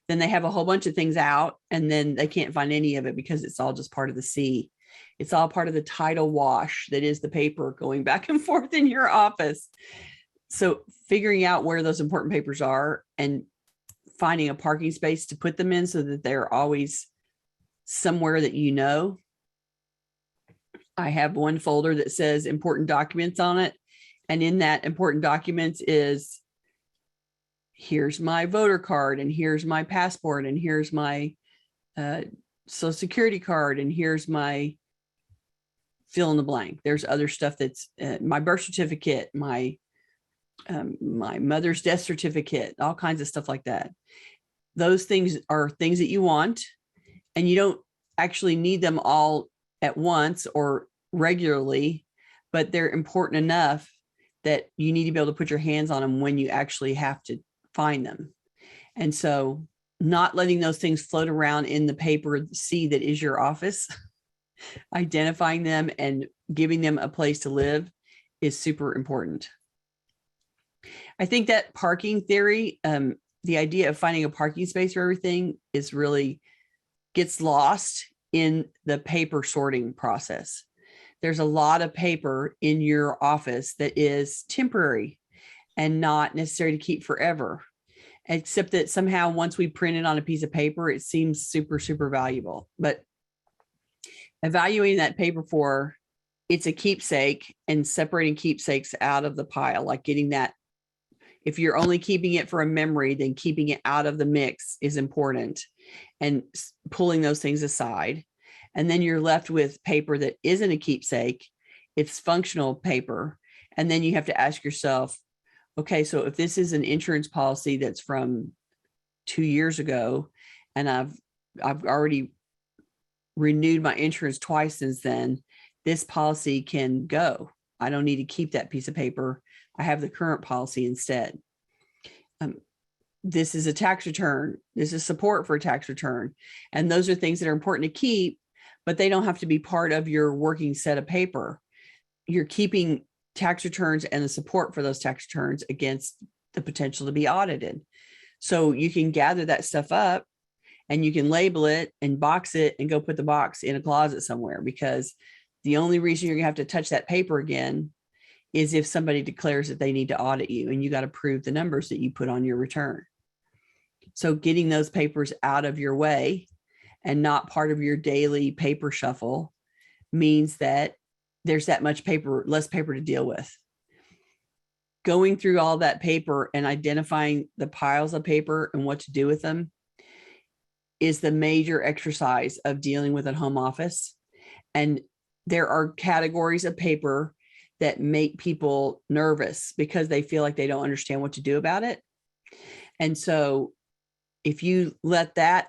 Then they have a whole bunch of things out, and then they can't find any of it because it's all just part of the sea. It's all part of the tidal wash that is the paper going back and forth in your office. So figuring out where those important papers are and finding a parking space to put them in so that they're always somewhere that you know. I have one folder that says important documents on it. And in that important documents is, here's my voter card, and here's my passport, and here's my social security card, and here's my fill in the blank. There's other stuff that's my birth certificate, my mother's death certificate, all kinds of stuff like that. Those things are things that you want, and you don't actually need them all at once or regularly, but they're important enough that you need to be able to put your hands on them when you actually have to find them. And so not letting those things float around in the paper sea that is your office, identifying them and giving them a place to live is super important. I think that parking theory, the idea of finding a parking space for everything is really gets lost in the paper sorting process. There's a lot of paper in your office that is temporary and not necessary to keep forever, except that somehow once we print it on a piece of paper, it seems super, super valuable. But evaluating that paper for it's a keepsake and separating keepsakes out of the pile, like getting that, if you're only keeping it for a memory, then keeping it out of the mix is important, and pulling those things aside. And then you're left with paper that isn't a keepsake, it's functional paper. And then you have to ask yourself, okay, so if this is an insurance policy that's from 2 years ago, and I've already renewed my insurance twice since then, this policy can go. I don't need to keep that piece of paper. I have the current policy instead. This is a tax return. This is support for a tax return. And those are things that are important to keep, but they don't have to be part of your working set of paper. You're keeping tax returns and the support for those tax returns against the potential to be audited. So you can gather that stuff up and you can label it and box it and go put the box in a closet somewhere, because the only reason you're gonna have to touch that paper again is if somebody declares that they need to audit you, and you got to prove the numbers that you put on your return. So getting those papers out of your way and not part of your daily paper shuffle means that there's that much paper, less paper to deal with. Going through all that paper and identifying the piles of paper and what to do with them is the major exercise of dealing with a home office. And there are categories of paper that make people nervous because they feel like they don't understand what to do about it. And so if you let that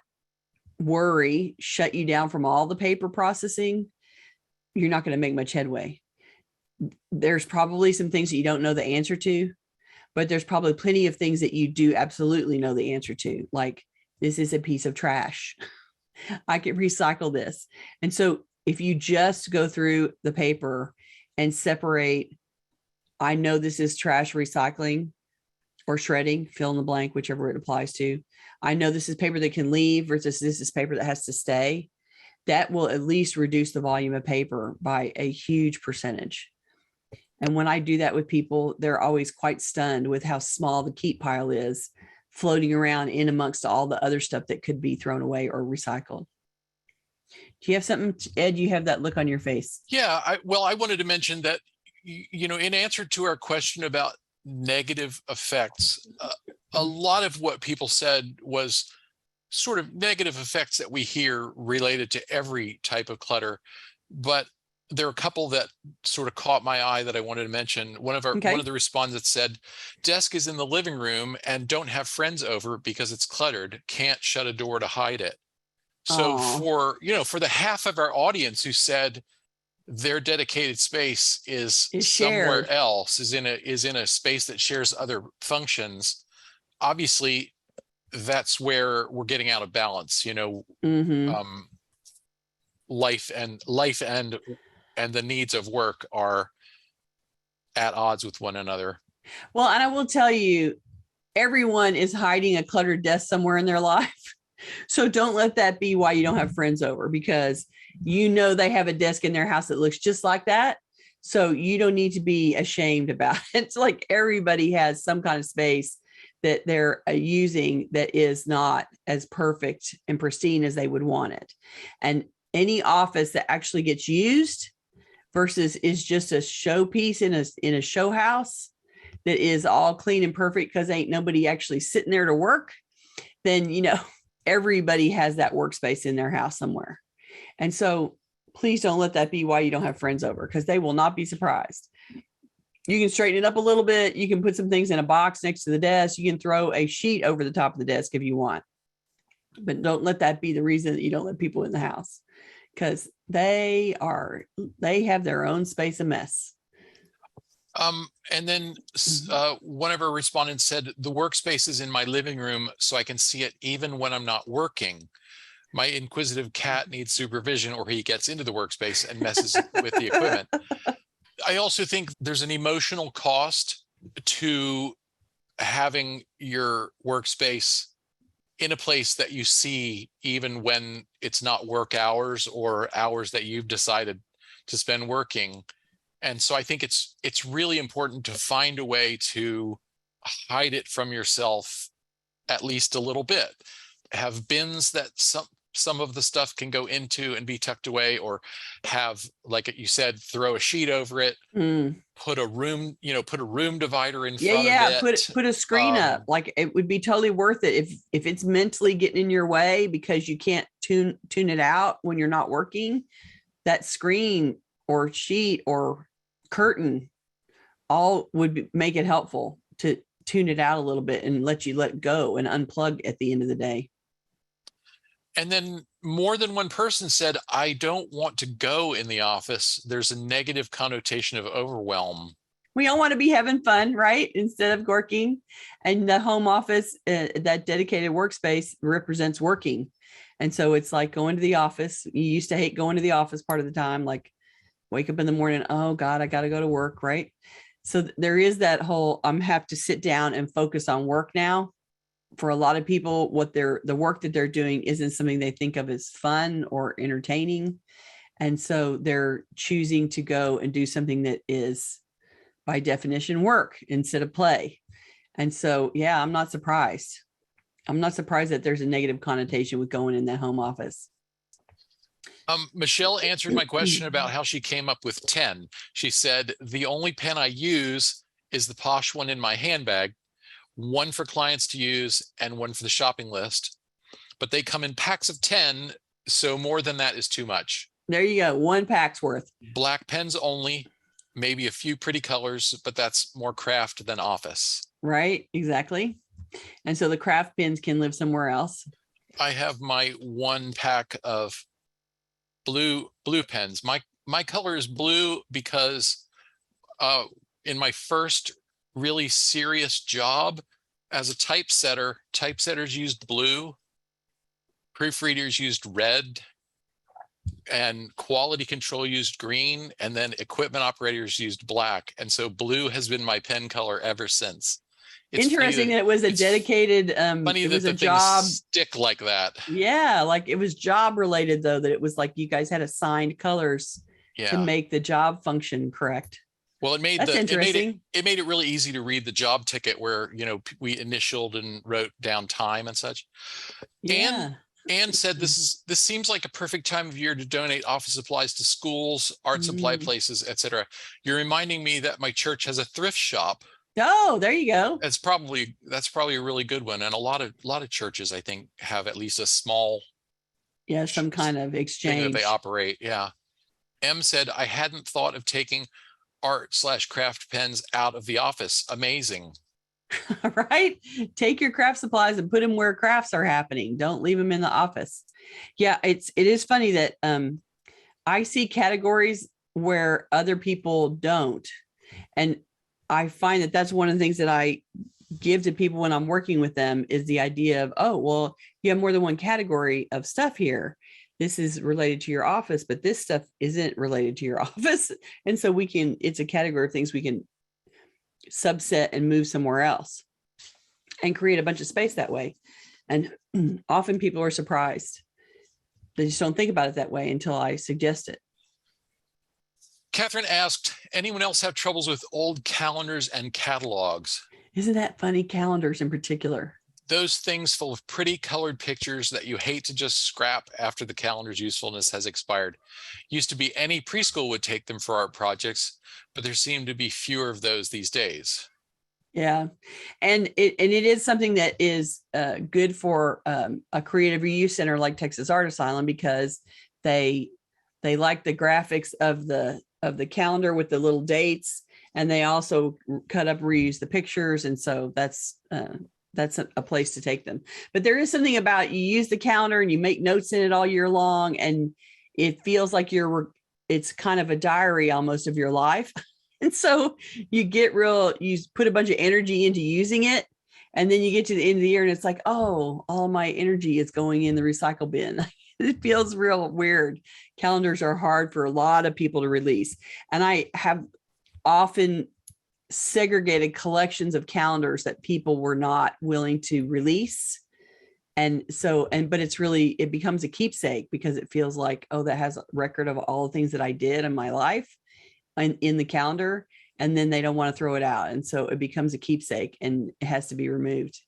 worry shut you down from all the paper processing, you're not going to make much headway. There's probably some things that you don't know the answer to, but there's probably plenty of things that you do absolutely know the answer to. Like, this is a piece of trash. I can recycle this. And so if you just go through the paper and separate, I know this is trash recycling or shredding, fill in the blank, whichever it applies to. I know this is paper that can leave versus this is paper that has to stay. That will at least reduce the volume of paper by a huge percentage. And when I do that with people, they're always quite stunned with how small the keep pile is floating around in amongst all the other stuff that could be thrown away or recycled. Do you have something, Ed? You have that look on your face. Yeah, I wanted to mention that, in answer to our question about negative effects, a lot of what people said was sort of negative effects that we hear related to every type of clutter. But there are a couple that sort of caught my eye that I wanted to mention. One of the respondents said, desk is in the living room and don't have friends over because it's cluttered, can't shut a door to hide it. So for the half of our audience who said their dedicated space is somewhere shared. else, is in a space that shares other functions, obviously that's where we're getting out of balance. Life and the needs of work are at odds with one another. Well, and I will tell you, everyone is hiding a cluttered desk somewhere in their life. So don't let that be why you don't have friends over, because they have a desk in their house that looks just like that. So you don't need to be ashamed about it. It's like everybody has some kind of space that they're using that is not as perfect and pristine as they would want it. And any office that actually gets used versus is just a showpiece in a show house that is all clean and perfect because ain't nobody actually sitting there to work, then everybody has that workspace in their house somewhere. And so please don't let that be why you don't have friends over, because they will not be surprised. You can straighten it up a little bit. You can put some things in a box next to the desk. You can throw a sheet over the top of the desk if you want, but don't let that be the reason that you don't let people in the house, because they have their own space of mess. And then one of our respondents said, the workspace is in my living room so I can see it even when I'm not working. My inquisitive cat needs supervision or he gets into the workspace and messes with the equipment. I also think there's an emotional cost to having your workspace in a place that you see even when it's not work hours or hours that you've decided to spend working. And so I think it's really important to find a way to hide it from yourself at least a little bit. Have bins that some of the stuff can go into and be tucked away, or have, like you said, throw a sheet over it, put a room divider in front of it. Put a screen up. Like, it would be totally worth it if it's mentally getting in your way because you can't tune it out when you're not working. That screen or sheet or curtain all would make it helpful to tune it out a little bit and let you let go and unplug at the end of the day. And then more than one person said, I don't want to go in the office. There's a negative connotation of overwhelm. We all want to be having fun, right? Instead of working. And the home office, that dedicated workspace represents working. And so it's like going to the office. You used to hate going to the office part of the time, like wake up in the morning, oh God, I got to go to work, right? So there is that whole, have to sit down and focus on work now. For a lot of people, the work that they're doing isn't something they think of as fun or entertaining. And so they're choosing to go and do something that is by definition work instead of play. And so, yeah, I'm not surprised. I'm not surprised that there's a negative connotation with going in that home office. Michelle answered my question about how she came up with 10. She said, the only pen I use is the posh one in my handbag, one for clients to use and one for the shopping list, but they come in packs of 10. So more than that is too much. There you go. One pack's worth. Black pens only, maybe a few pretty colors, but that's more craft than office. Right. Exactly. And so the craft pens can live somewhere else. I have my one pack of blue pens. My color is blue because in my first really serious job as a typesetter, typesetters used blue. Proofreaders used red, and quality control used green, and then equipment operators used black. And so blue has been my pen color ever since. It's Interesting that it was a it's dedicated, funny it that was a the things job. stick like that. Yeah, like it was job related though, that it was like you guys had assigned colors to Yeah. make the job function correct. Well, That's interesting. it made it really easy to read the job ticket where, we initialed and wrote down time and such. And Yeah. Anne said this seems like a perfect time of year to donate office supplies to schools, art supply Mm. places, etc. You're reminding me that my church has a thrift shop. Oh, there you go. That's probably a really good one. And a lot of churches, I think, have at least a small Yeah, some kind of thing that they exchange. operate. Yeah. M said, I hadn't thought of taking art/craft pens out of the office. Amazing. Right? Take your craft supplies and put them where crafts are happening. Don't leave them in the office. Yeah, it is funny that I see categories where other people don't. And I find that that's one of the things that I give to people when I'm working with them is the idea of, oh, well, you have more than one category of stuff here. This is related to your office, but this stuff isn't related to your office. And so it's a category of things we can subset and move somewhere else and create a bunch of space that way. And often people are surprised. They just don't think about it that way until I suggest it. Catherine asked, anyone else have troubles with old calendars and catalogs? Isn't that funny? Calendars in particular. Those things full of pretty colored pictures that you hate to just scrap after the calendar's usefulness has expired. Used to be any preschool would take them for art projects, but there seem to be fewer of those these days. Yeah. And it is something that is good for a creative reuse center like Texas Art Asylum, because they like the graphics of the calendar with the little dates, and they also cut up, reuse the pictures. And so that's a place to take them. But there is something about, you use the calendar and you make notes in it all year long, and it feels like it's kind of a diary almost of your life. And so you put a bunch of energy into using it. And then you get to the end of the year and it's like, oh, all my energy is going in the recycle bin. It feels real weird. Calendars are hard for a lot of people to release. And I have often segregated collections of calendars that people were not willing to release. And so, but it becomes a keepsake, because it feels like, oh, that has a record of all the things that I did in my life in the calendar, and then they don't want to throw it out. And so it becomes a keepsake and it has to be removed.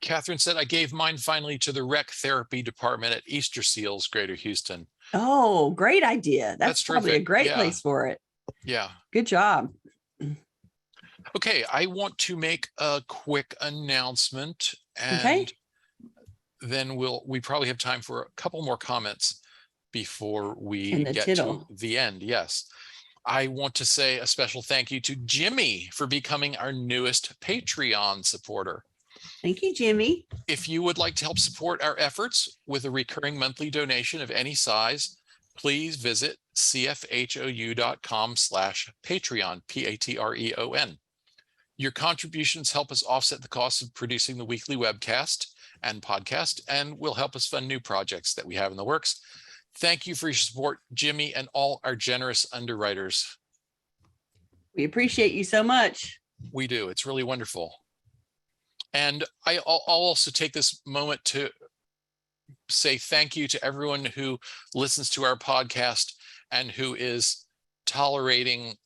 Catherine said, I gave mine finally to the rec therapy department at Easter Seals, Greater Houston. Oh, great idea. That's probably terrific. A great Yeah. place for it. Yeah. Good job. Okay, I want to make a quick announcement, and Okay. then we probably have time for a couple more comments before we And the get Tittle. to the end. Yes. I want to say a special thank you to Jimmy for becoming our newest Patreon supporter. Thank you, Jimmy. If you would like to help support our efforts with a recurring monthly donation of any size, please visit cfhou.com/Patreon, Patreon. Your contributions help us offset the cost of producing the weekly webcast and podcast, and will help us fund new projects that we have in the works. Thank you for your support, Jimmy, and all our generous underwriters. We appreciate you so much. We do. It's really wonderful. And I'll also take this moment to say thank you to everyone who listens to our podcast and who is tolerating,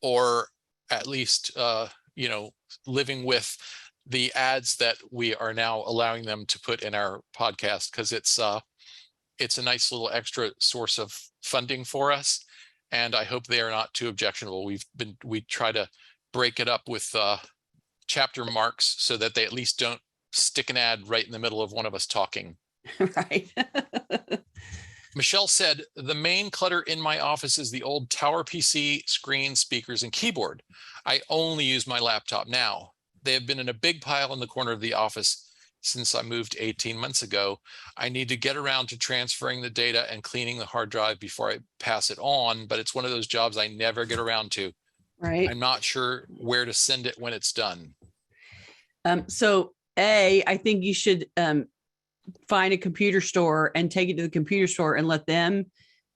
or at least living with the ads that we are now allowing them to put in our podcast, because it's a nice little extra source of funding for us, and I hope they are not too objectionable. We try to break it up with chapter marks so that they at least don't stick an ad right in the middle of one of us talking. Right. Michelle said, the main clutter in my office is the old tower PC, screen, speakers, and keyboard. I only use my laptop now. They have been in a big pile in the corner of the office since I moved 18 months ago. I need to get around to transferring the data and cleaning the hard drive before I pass it on, but it's one of those jobs I never get around to. Right. I'm not sure where to send it when it's done. So I think you should find a computer store and take it to the computer store and let them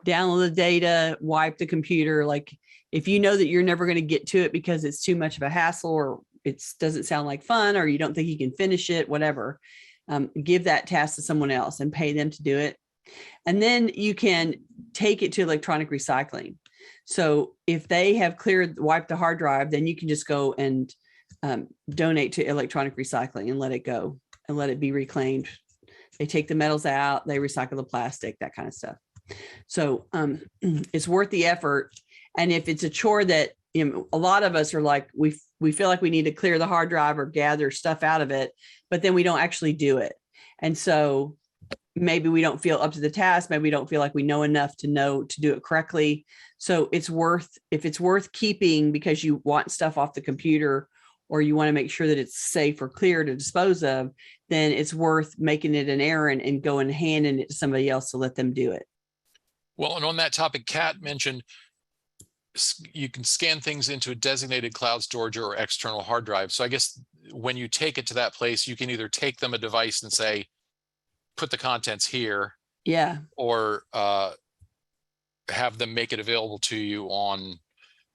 download the data, wipe the computer. Like if you know that you're never going to get to it because it's too much of a hassle, or it doesn't sound like fun, or you don't think you can finish it, whatever, give that task to someone else and pay them to do it. And then you can take it to electronic recycling. So if they have wiped the hard drive, then you can just go and donate to electronic recycling and let it go and let it be reclaimed. They take the metals out, they recycle the plastic, that kind of stuff. So it's worth the effort. And if it's a chore that, you know, a lot of us are like, we feel like we need to clear the hard drive or gather stuff out of it, but then we don't actually do it. And so maybe we don't feel up to the task. Maybe we don't feel like we know enough to do it correctly. So if it's worth keeping because you want stuff off the computer, or you want to make sure that it's safe or clear to dispose of, then it's worth making it an errand and going and handing it to somebody else to let them do it. Well, and on that topic, Kat mentioned you can scan things into a designated cloud storage or external hard drive. So I guess when you take it to that place, you can either take them a device and say, put the contents here. Yeah. Or have them make it available to you on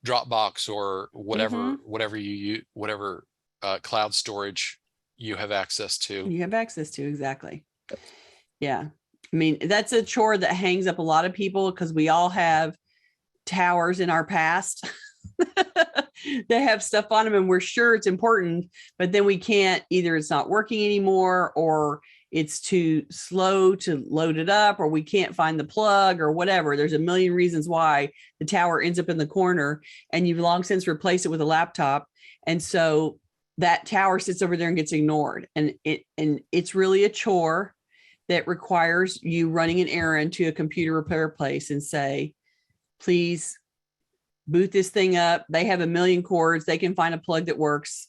Dropbox or whatever, whatever cloud storage you have access to. Exactly. Yeah. I mean, that's a chore that hangs up a lot of people because we all have towers in our past that have stuff on them and we're sure it's important, but then we can't, either it's not working anymore, or it's too slow to load it up, or we can't find the plug or whatever. There's a million reasons why the tower ends up in the corner, and you've long since replaced it with a laptop. And so that tower sits over there and gets ignored. And it's really a chore that requires you running an errand to a computer repair place and say, please boot this thing up. They have a million cords. They can find a plug that works.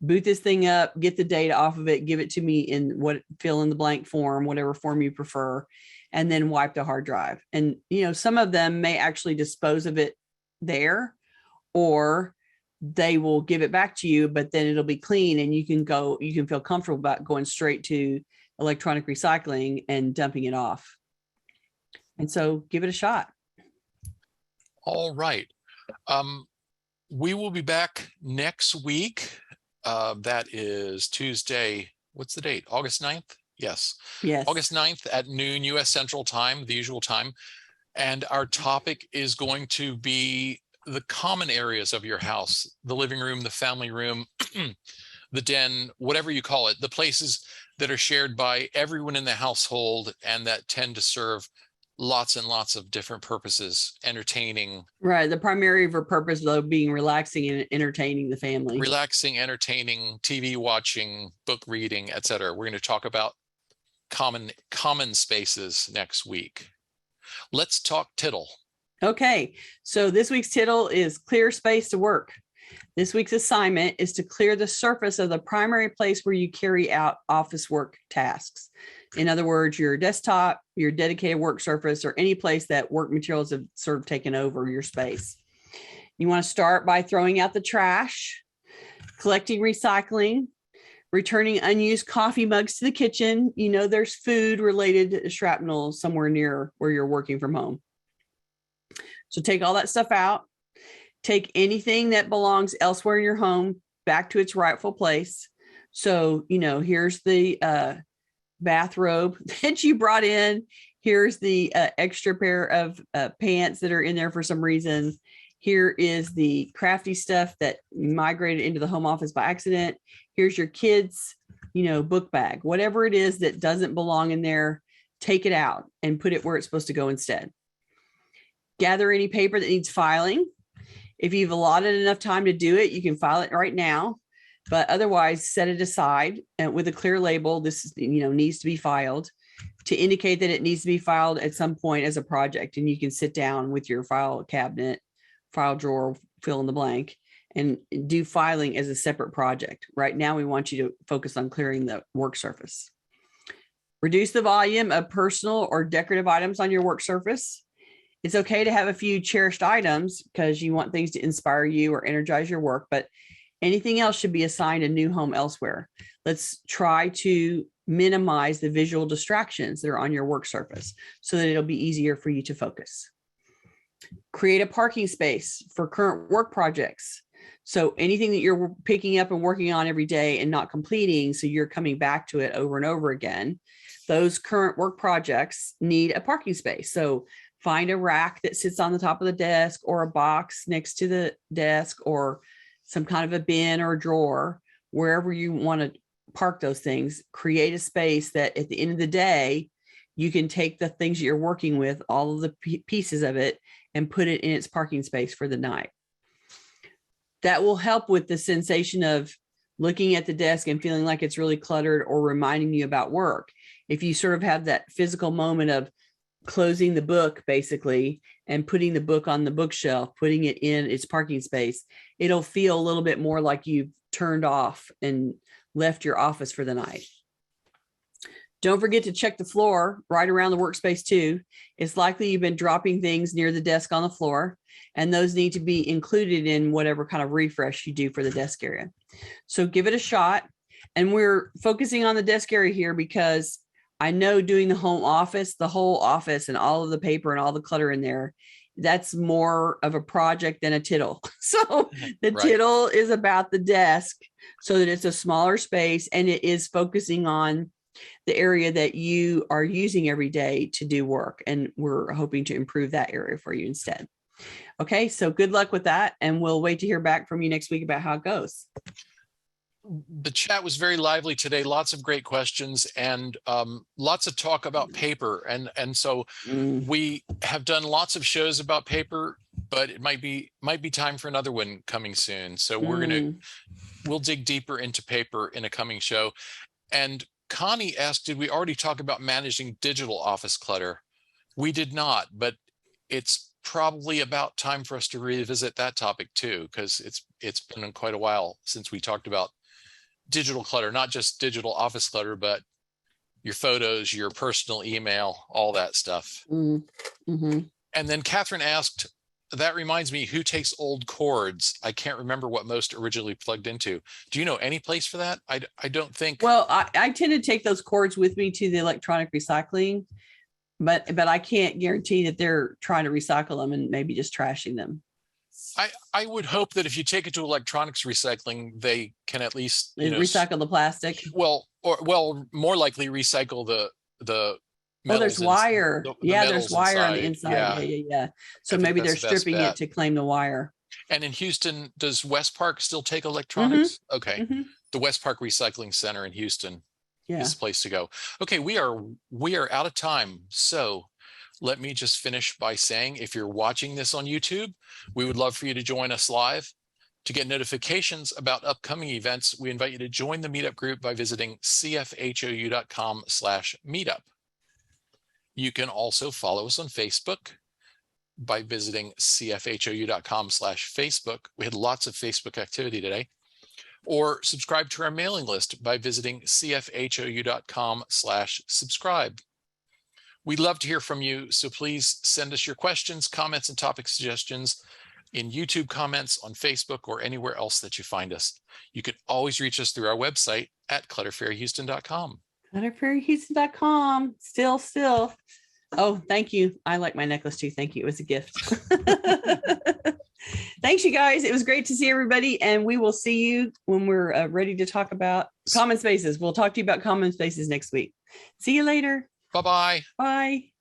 Boot this thing up, get the data off of it, give it to me in fill in the blank form, whatever form you prefer, and then wipe the hard drive. And, you know, some of them may actually dispose of it there, or they will give it back to you, but then it'll be clean and you can feel comfortable about going straight to electronic recycling and dumping it off. And so give it a shot. All right. We will be back next week. That is Tuesday. What's the date? August 9th? Yes. August 9th at noon US Central Time, the usual time. And our topic is going to be the common areas of your house, the living room, the family room, the den, whatever you call it, the places that are shared by everyone in the household and that tend to serve lots and lots of different purposes, entertaining. Right. The primary purpose, though, being relaxing and entertaining the family. Relaxing, entertaining, TV watching, book reading, etc. We're going to talk about common spaces next week. Let's talk Tittle. Okay. So this week's Tittle is clear space to work. This week's assignment is to clear the surface of the primary place where you carry out office work tasks. In other words, your desktop, your dedicated work surface, or any place that work materials have sort of taken over your space. You want to start by throwing out the trash, collecting recycling, returning unused coffee mugs to the kitchen. You know, there's food related shrapnel somewhere near where you're working from home. So take all that stuff out. Take anything that belongs elsewhere in your home back to its rightful place. So, you know, here's the bathrobe that you brought in. Here's the extra pair of pants that are in there for some reason. Here is the crafty stuff that migrated into the home office by accident. Here's your kids, you know, book bag. Whatever it is that doesn't belong in there, take it out and put it where it's supposed to go instead. Gather any paper that needs filing. If you've allotted enough time to do it, you can file it right now, but otherwise set it aside and with a clear label. This is, you know, needs to be filed, to indicate that it needs to be filed at some point as a project. And you can sit down with your file cabinet, file drawer, fill in the blank, and do filing as a separate project. Right now, we want you to focus on clearing the work surface. Reduce the volume of personal or decorative items on your work surface. It's okay to have a few cherished items because you want things to inspire you or energize your work, but anything else should be assigned a new home elsewhere. Let's try to minimize the visual distractions that are on your work surface so that it'll be easier for you to focus. Create a parking space for current work projects. So anything that you're picking up and working on every day and not completing, so you're coming back to it over and over again, those current work projects need a parking space. So find a rack that sits on the top of the desk, or a box next to the desk, or some kind of a bin or a drawer, wherever you want to park those things. Create a space that at the end of the day, you can take the things you're working with, all of the pieces of it, and put it in its parking space for the night. That will help with the sensation of looking at the desk and feeling like it's really cluttered or reminding you about work. If you sort of have that physical moment of closing the book basically and putting the book on the bookshelf, putting it in its parking space, it'll feel a little bit more like you've turned off and left your office for the night. Don't forget to check the floor right around the workspace too. It's likely you've been dropping things near the desk on the floor, and those need to be included in whatever kind of refresh you do for the desk area. So give it a shot. And we're focusing on the desk area here because I know doing the home office, the whole office and all of the paper and all the clutter in there, that's more of a project than a tittle. So the Right. tittle is about the desk so that it's a smaller space and it is focusing on the area that you are using every day to do work. And we're hoping to improve that area for you instead. Okay, so good luck with that. And we'll wait to hear back from you next week about how it goes. The chat was very lively today. Lots of great questions and lots of talk about paper. And so we have done lots of shows about paper, but it might be time for another one coming soon. So we'll dig deeper into paper in a coming show. And Connie asked, did we already talk about managing digital office clutter? We did not, but it's probably about time for us to revisit that topic too, because it's been quite a while since we talked about digital clutter, not just digital office clutter, but your photos, your personal email, all that stuff. Mm-hmm. And then Catherine asked, that reminds me, who takes old cords? I can't remember what most originally plugged into. Do you know any place for that? I don't think. Well, I tend to take those cords with me to the electronic recycling, but I can't guarantee that they're trying to recycle them and maybe just trashing them. I would hope that if you take it to electronics recycling, they can at least recycle the plastic. Well, more likely recycle the Oh, there's wire. There's wire on the inside. Yeah. So maybe they're stripping it to claim the wire. And in Houston, does West Park still take electronics? Okay. The West Park Recycling Center in Houston is the place to go. Okay, we are out of time. So let me just finish by saying, if you're watching this on YouTube, we would love for you to join us live. To get notifications about upcoming events, we invite you to join the meetup group by visiting cfhou.com/meetup. You can also follow us on Facebook by visiting cfhou.com/Facebook. We had lots of Facebook activity today. Or subscribe to our mailing list by visiting cfhou.com/subscribe. We'd love to hear from you, so please send us your questions, comments, and topic suggestions in YouTube comments, on Facebook, or anywhere else that you find us. You can always reach us through our website at clutterfairyhouston.com. clutterfairyhouston.com. Still. Oh, thank you. I like my necklace too. Thank you. It was a gift. Thanks, you guys. It was great to see everybody. And we will see you when we're ready to talk about common spaces. We'll talk to you about common spaces next week. See you later. Bye-bye. Bye.